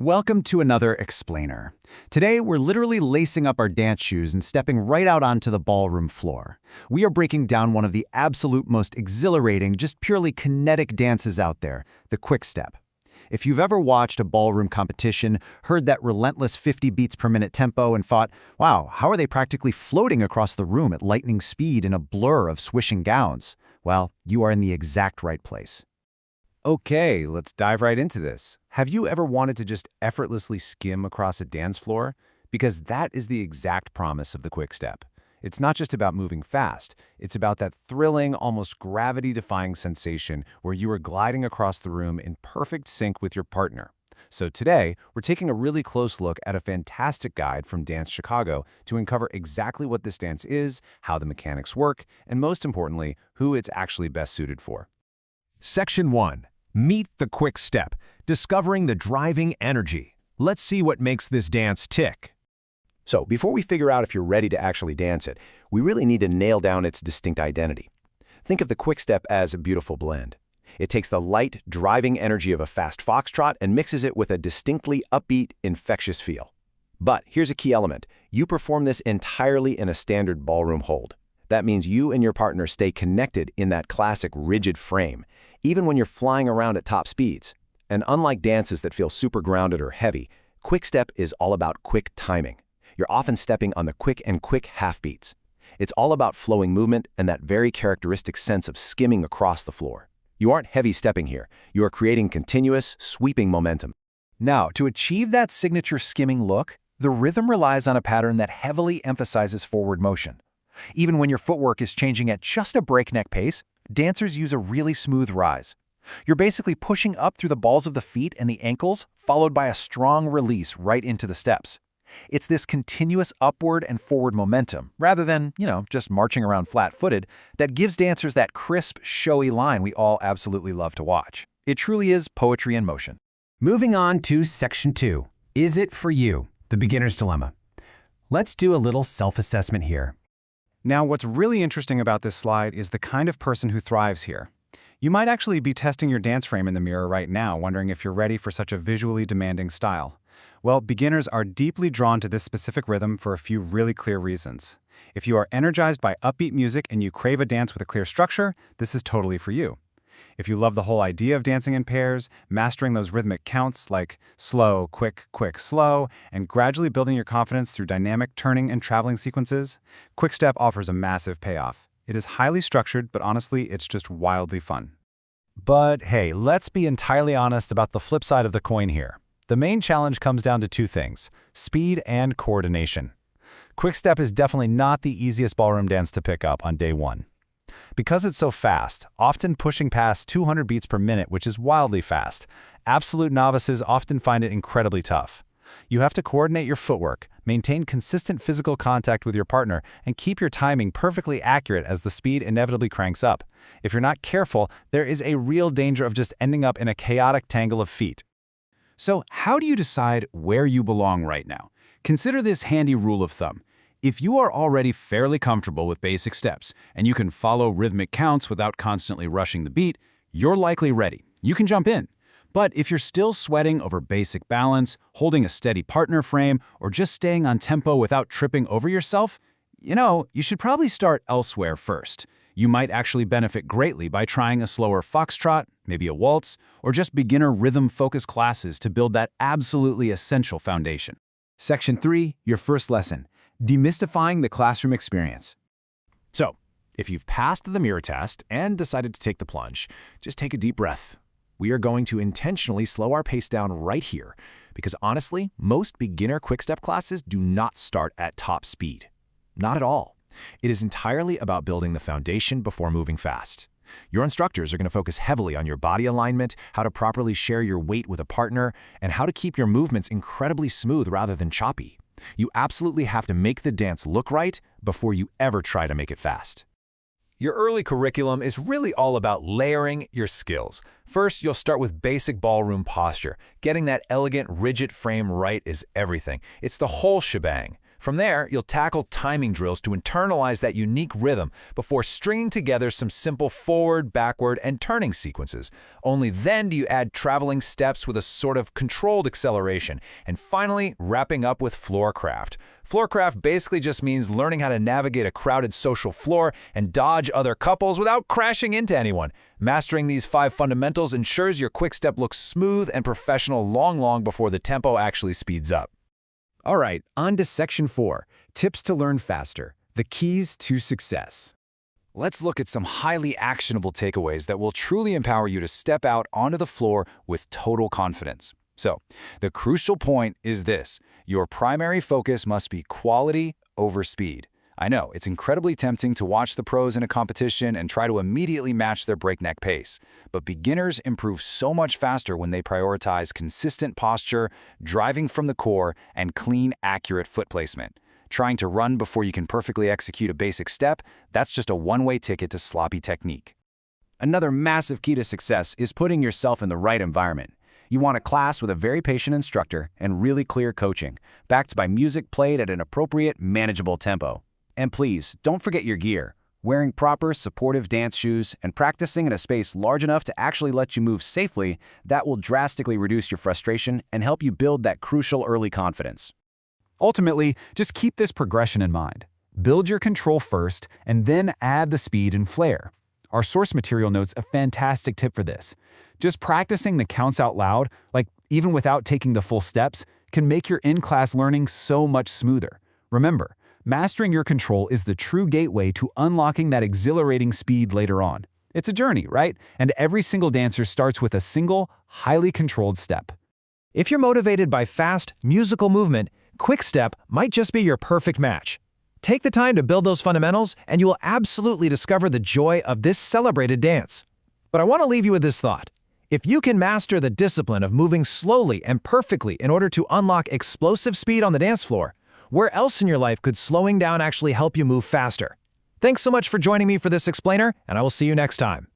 Welcome to another Explainer. Today, we're literally lacing up our dance shoes and stepping right out onto the ballroom floor. We are breaking down one of the absolute most exhilarating, just purely kinetic dances out there, the Quickstep. If you've ever watched a ballroom competition, heard that relentless 50 beats per minute tempo and thought, wow, how are they practically floating across the room at lightning speed in a blur of swishing gowns? Well, you are in the exact right place. Okay, let's dive right into this. Have you ever wanted to just effortlessly skim across a dance floor? Because that is the exact promise of the Quickstep. It's not just about moving fast, it's about that thrilling, almost gravity-defying sensation where you are gliding across the room in perfect sync with your partner. So today, we're taking a really close look at a fantastic guide from Dance Chicago to uncover exactly what this dance is, how the mechanics work, and most importantly, who it's actually best suited for. Section 1. Meet the Quickstep, discovering the driving energy. Let's see what makes this dance tick. So, before we figure out if you're ready to actually dance it, we really need to nail down its distinct identity. Think of the Quickstep as a beautiful blend. It takes the light, driving energy of a fast foxtrot and mixes it with a distinctly upbeat, infectious feel. But here's a key element. You perform this entirely in a standard ballroom hold. That means you and your partner stay connected in that classic rigid frame, even when you're flying around at top speeds. And unlike dances that feel super grounded or heavy, Quickstep is all about quick timing. You're often stepping on the quick half beats. It's all about flowing movement and that very characteristic sense of skimming across the floor. You aren't heavy stepping here. You are creating continuous, sweeping momentum. Now, to achieve that signature skimming look, the rhythm relies on a pattern that heavily emphasizes forward motion. Even when your footwork is changing at just a breakneck pace, dancers use a really smooth rise. You're basically pushing up through the balls of the feet and the ankles, followed by a strong release right into the steps. It's this continuous upward and forward momentum, rather than, just marching around flat-footed, that gives dancers that crisp, showy line we all absolutely love to watch. It truly is poetry in motion. Moving on to Section 2. Is it for you? The beginner's dilemma. Let's do a little self-assessment here. Now, what's really interesting about this slide is the kind of person who thrives here. You might actually be testing your dance frame in the mirror right now, wondering if you're ready for such a visually demanding style. Well, beginners are deeply drawn to this specific rhythm for a few really clear reasons. If you are energized by upbeat music and you crave a dance with a clear structure, this is totally for you. If you love the whole idea of dancing in pairs, mastering those rhythmic counts like slow, quick, quick, slow, and gradually building your confidence through dynamic turning and traveling sequences, Quickstep offers a massive payoff. It is highly structured, but honestly, it's just wildly fun. But hey, let's be entirely honest about the flip side of the coin here. The main challenge comes down to two things: speed and coordination. Quickstep is definitely not the easiest ballroom dance to pick up on day one. Because it's so fast, often pushing past 200 beats per minute, which is wildly fast, absolute novices often find it incredibly tough. You have to coordinate your footwork, maintain consistent physical contact with your partner, and keep your timing perfectly accurate as the speed inevitably cranks up. If you're not careful, there is a real danger of just ending up in a chaotic tangle of feet. So, how do you decide where you belong right now? Consider this handy rule of thumb. If you are already fairly comfortable with basic steps, and you can follow rhythmic counts without constantly rushing the beat, you're likely ready. You can jump in. But if you're still sweating over basic balance, holding a steady partner frame, or just staying on tempo without tripping over yourself, you should probably start elsewhere first. You might actually benefit greatly by trying a slower foxtrot, maybe a waltz, or just beginner rhythm-focused classes to build that absolutely essential foundation. Section 3, your first lesson: demystifying the classroom experience. So, if you've passed the mirror test and decided to take the plunge, just take a deep breath. We are going to intentionally slow our pace down right here, because honestly, most beginner Quickstep classes do not start at top speed. Not at all. It is entirely about building the foundation before moving fast. Your instructors are going to focus heavily on your body alignment, how to properly share your weight with a partner, and how to keep your movements incredibly smooth rather than choppy. You absolutely have to make the dance look right before you ever try to make it fast. Your early curriculum is really all about layering your skills. First, you'll start with basic ballroom posture. Getting that elegant, rigid frame right is everything. It's the whole shebang. From there, you'll tackle timing drills to internalize that unique rhythm before stringing together some simple forward, backward, and turning sequences. Only then do you add traveling steps with a sort of controlled acceleration, and finally, wrapping up with floorcraft. Floorcraft basically just means learning how to navigate a crowded social floor and dodge other couples without crashing into anyone. Mastering these 5 fundamentals ensures your quickstep looks smooth and professional long before the tempo actually speeds up. All right, on to Section 4, Tips to Learn Faster, the Keys to Success. Let's look at some highly actionable takeaways that will truly empower you to step out onto the floor with total confidence. So, the crucial point is this: your primary focus must be quality over speed. I know, it's incredibly tempting to watch the pros in a competition and try to immediately match their breakneck pace. But beginners improve so much faster when they prioritize consistent posture, driving from the core, and clean, accurate foot placement. Trying to run before you can perfectly execute a basic step, that's just a one-way ticket to sloppy technique. Another massive key to success is putting yourself in the right environment. You want a class with a very patient instructor and really clear coaching, backed by music played at an appropriate, manageable tempo. And please, don't forget your gear. Wearing proper, supportive dance shoes and practicing in a space large enough to actually let you move safely, that will drastically reduce your frustration and help you build that crucial early confidence. Ultimately, just keep this progression in mind. Build your control first, and then add the speed and flair. Our source material notes a fantastic tip for this. Just practicing the counts out loud, like even without taking the full steps, can make your in-class learning so much smoother. Remember, mastering your control is the true gateway to unlocking that exhilarating speed later on. It's a journey, right? And every single dancer starts with a single, highly controlled step. If you're motivated by fast, musical movement, Quickstep might just be your perfect match. Take the time to build those fundamentals, and you will absolutely discover the joy of this celebrated dance. But I want to leave you with this thought. If you can master the discipline of moving slowly and perfectly in order to unlock explosive speed on the dance floor, where else in your life could slowing down actually help you move faster? Thanks so much for joining me for this explainer, and I will see you next time.